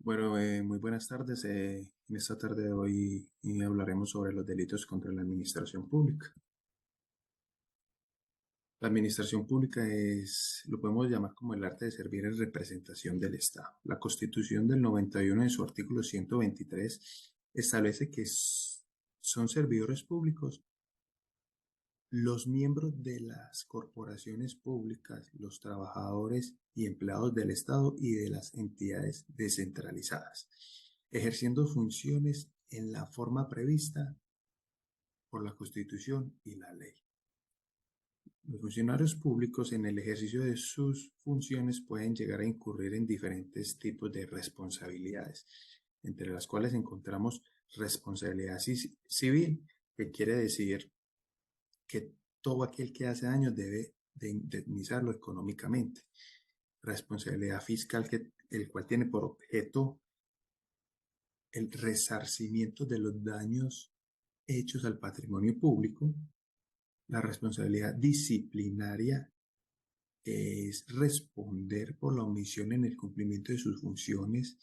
Bueno, muy buenas tardes. En esta tarde de hoy hablaremos sobre los delitos contra la administración pública. La administración pública lo podemos llamar como el arte de servir en representación del Estado. La Constitución del 91 en su artículo 123 establece que son servidores públicos los miembros de las corporaciones públicas, los trabajadores y empleados del Estado y de las entidades descentralizadas, ejerciendo funciones en la forma prevista por la Constitución y la ley. Los funcionarios públicos en el ejercicio de sus funciones pueden llegar a incurrir en diferentes tipos de responsabilidades, entre las cuales encontramos responsabilidad civil, que quiere decir que todo aquel que hace daño debe de indemnizarlo económicamente. Responsabilidad fiscal, el cual tiene por objeto el resarcimiento de los daños hechos al patrimonio público. La responsabilidad disciplinaria es responder por la omisión en el cumplimiento de sus funciones,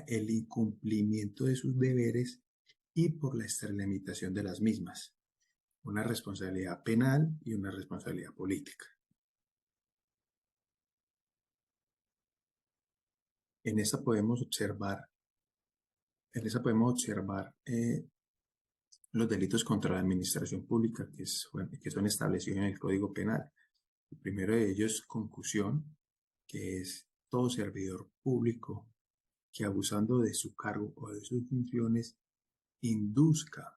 el incumplimiento de sus deberes y por la extralimitación de las mismas. Una responsabilidad penal y una responsabilidad política. En esa podemos observar, los delitos contra la administración pública que son establecidos en el Código Penal. El primero de ellos es concusión, que es todo servidor público que abusando de su cargo o de sus funciones induzca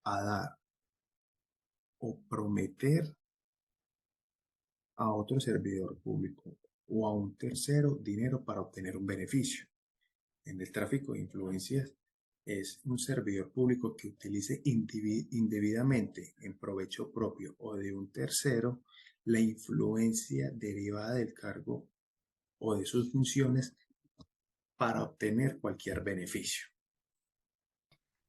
a dar o prometer a otro servidor público o a un tercero dinero para obtener un beneficio. En el tráfico de influencias es un servidor público que utilice indebidamente en provecho propio o de un tercero la influencia derivada del cargo o de sus funciones para obtener cualquier beneficio.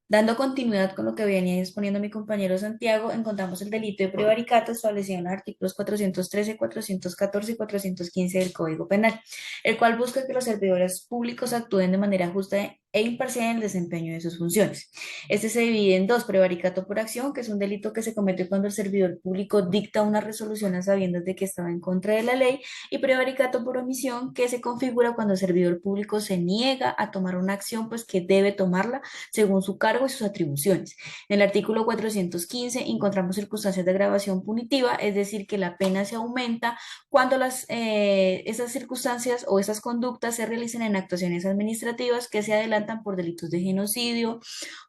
Dando continuidad con lo que venía exponiendo mi compañero Santiago, encontramos el delito de prevaricato establecido en los artículos 413, 414 y 415 del Código Penal, el cual busca que los servidores públicos actúen de manera justa e imparcial en el desempeño de sus funciones. Este se divide en dos: prevaricato por acción, que es un delito que se comete cuando el servidor público dicta una resolución a sabiendas de que estaba en contra de la ley, y prevaricato por omisión, que se configura cuando el servidor público se niega a tomar una acción pues que debe tomarla según su cargo y sus atribuciones. En el artículo 415 encontramos circunstancias de agravación punitiva, es decir, que la pena se aumenta cuando esas circunstancias o esas conductas se realicen en actuaciones administrativas que se adelantan por delitos de genocidio,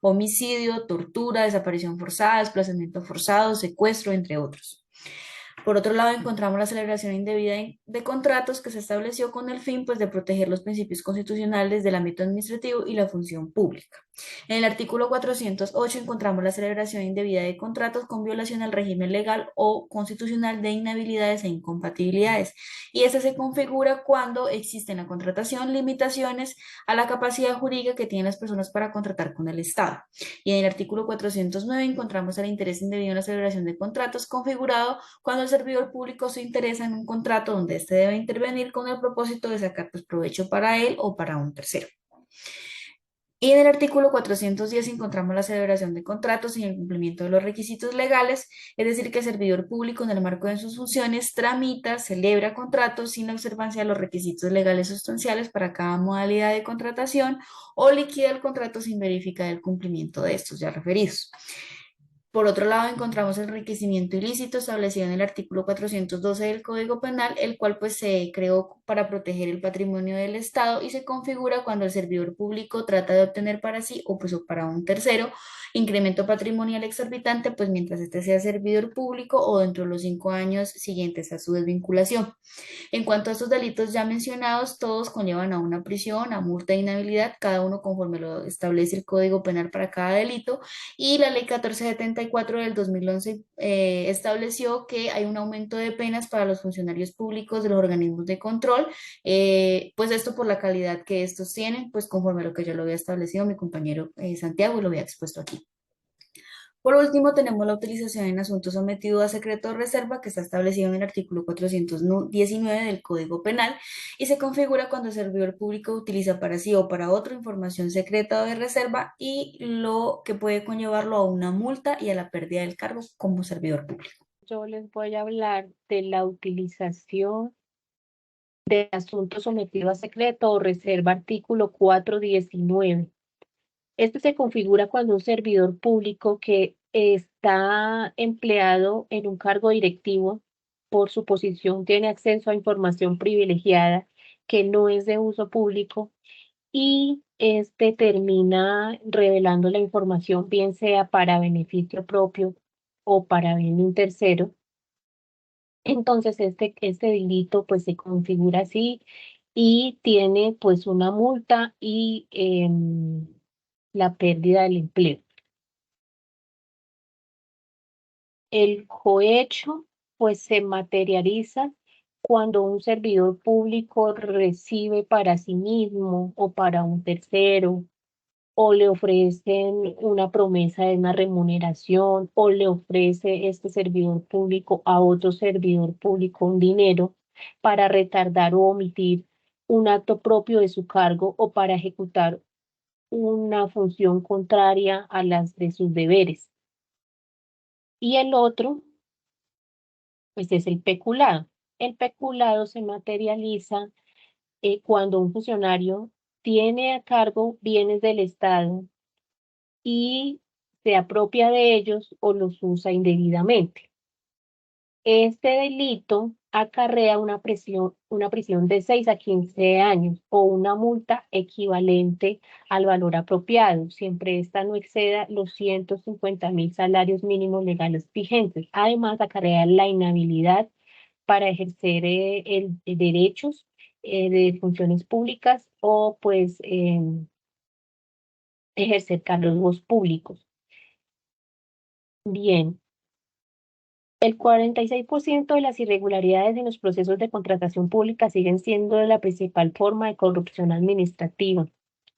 homicidio, tortura, desaparición forzada, desplazamiento forzado, secuestro, entre otros. Por otro lado, encontramos la celebración indebida de contratos, que se estableció con el fin pues, de proteger los principios constitucionales del ámbito administrativo y la función pública. En el artículo 408 encontramos la celebración indebida de contratos con violación al régimen legal o constitucional de inhabilidades e incompatibilidades. Y esta se configura cuando existe en la contratación limitaciones a la capacidad jurídica que tienen las personas para contratar con el Estado. Y en el artículo 409 encontramos el interés indebido en la celebración de contratos, configurado cuando el servidor público se interesa en un contrato donde éste debe intervenir con el propósito de sacar pues, provecho para él o para un tercero. Y en el artículo 410 encontramos la celebración de contratos sin el cumplimiento de los requisitos legales, es decir, que el servidor público en el marco de sus funciones tramita, celebra contratos sin la observancia de los requisitos legales sustanciales para cada modalidad de contratación, o liquida el contrato sin verificar el cumplimiento de estos ya referidos. Por otro lado, encontramos el enriquecimiento ilícito establecido en el artículo 412 del Código Penal, el cual pues se creó para proteger el patrimonio del Estado y se configura cuando el servidor público trata de obtener para sí o pues o para un tercero incremento patrimonial exorbitante, pues mientras este sea servidor público o dentro de los 5 años siguientes a su desvinculación. En cuanto a estos delitos ya mencionados, todos conllevan a una prisión, a multa e inhabilidad, cada uno conforme lo establece el Código Penal para cada delito, y la Ley 1474 del 2011 estableció que hay un aumento de penas para los funcionarios públicos de los organismos de control, pues esto por la calidad que estos tienen, pues conforme a lo que ya lo había establecido mi compañero Santiago y lo había expuesto aquí. Por último, tenemos la utilización en asuntos sometidos a secreto o reserva, que está establecido en el artículo 419 del Código Penal y se configura cuando el servidor público utiliza para sí o para otro información secreta o de reserva y lo que puede conllevarlo a una multa y a la pérdida del cargo como servidor público. Yo les voy a hablar de la utilización de asuntos sometidos a secreto o reserva, artículo 419. Este se configura cuando un servidor público que está empleado en un cargo directivo por su posición tiene acceso a información privilegiada que no es de uso público y este termina revelando la información, bien sea para beneficio propio o para bien de un tercero. Entonces este delito pues se configura así y tiene pues una multa y la pérdida del empleo. El cohecho pues se materializa cuando un servidor público recibe para sí mismo o para un tercero, o le ofrecen una promesa de una remuneración, o le ofrece este servidor público a otro servidor público un dinero para retardar o omitir un acto propio de su cargo o para ejecutar una función contraria a las de sus deberes. Y el otro, pues es el peculado. El peculado se materializa cuando un funcionario tiene a cargo bienes del Estado y se apropia de ellos o los usa indebidamente. Este delito acarrea una prisión de 6 a 15 años o una multa equivalente al valor apropiado, siempre esta no exceda los 150.000 salarios mínimos legales vigentes. Además, acarrea la inhabilidad para ejercer derechos de funciones públicas o pues ejercer cargos públicos. Bien, el 46% de las irregularidades en los procesos de contratación pública siguen siendo la principal forma de corrupción administrativa,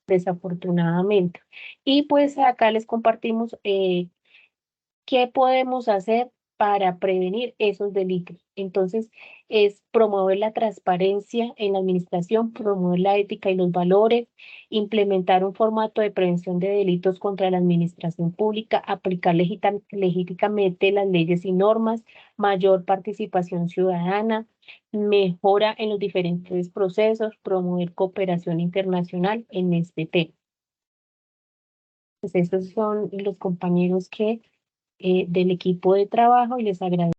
desafortunadamente. Y pues acá les compartimos ¿qué podemos hacer para prevenir esos delitos? Entonces, es promover la transparencia en la administración, promover la ética y los valores, implementar un formato de prevención de delitos contra la administración pública, aplicar legítimamente las leyes y normas, mayor participación ciudadana, mejora en los diferentes procesos, promover cooperación internacional en este tema. Pues estos son los compañeros que del equipo de trabajo y les agradezco.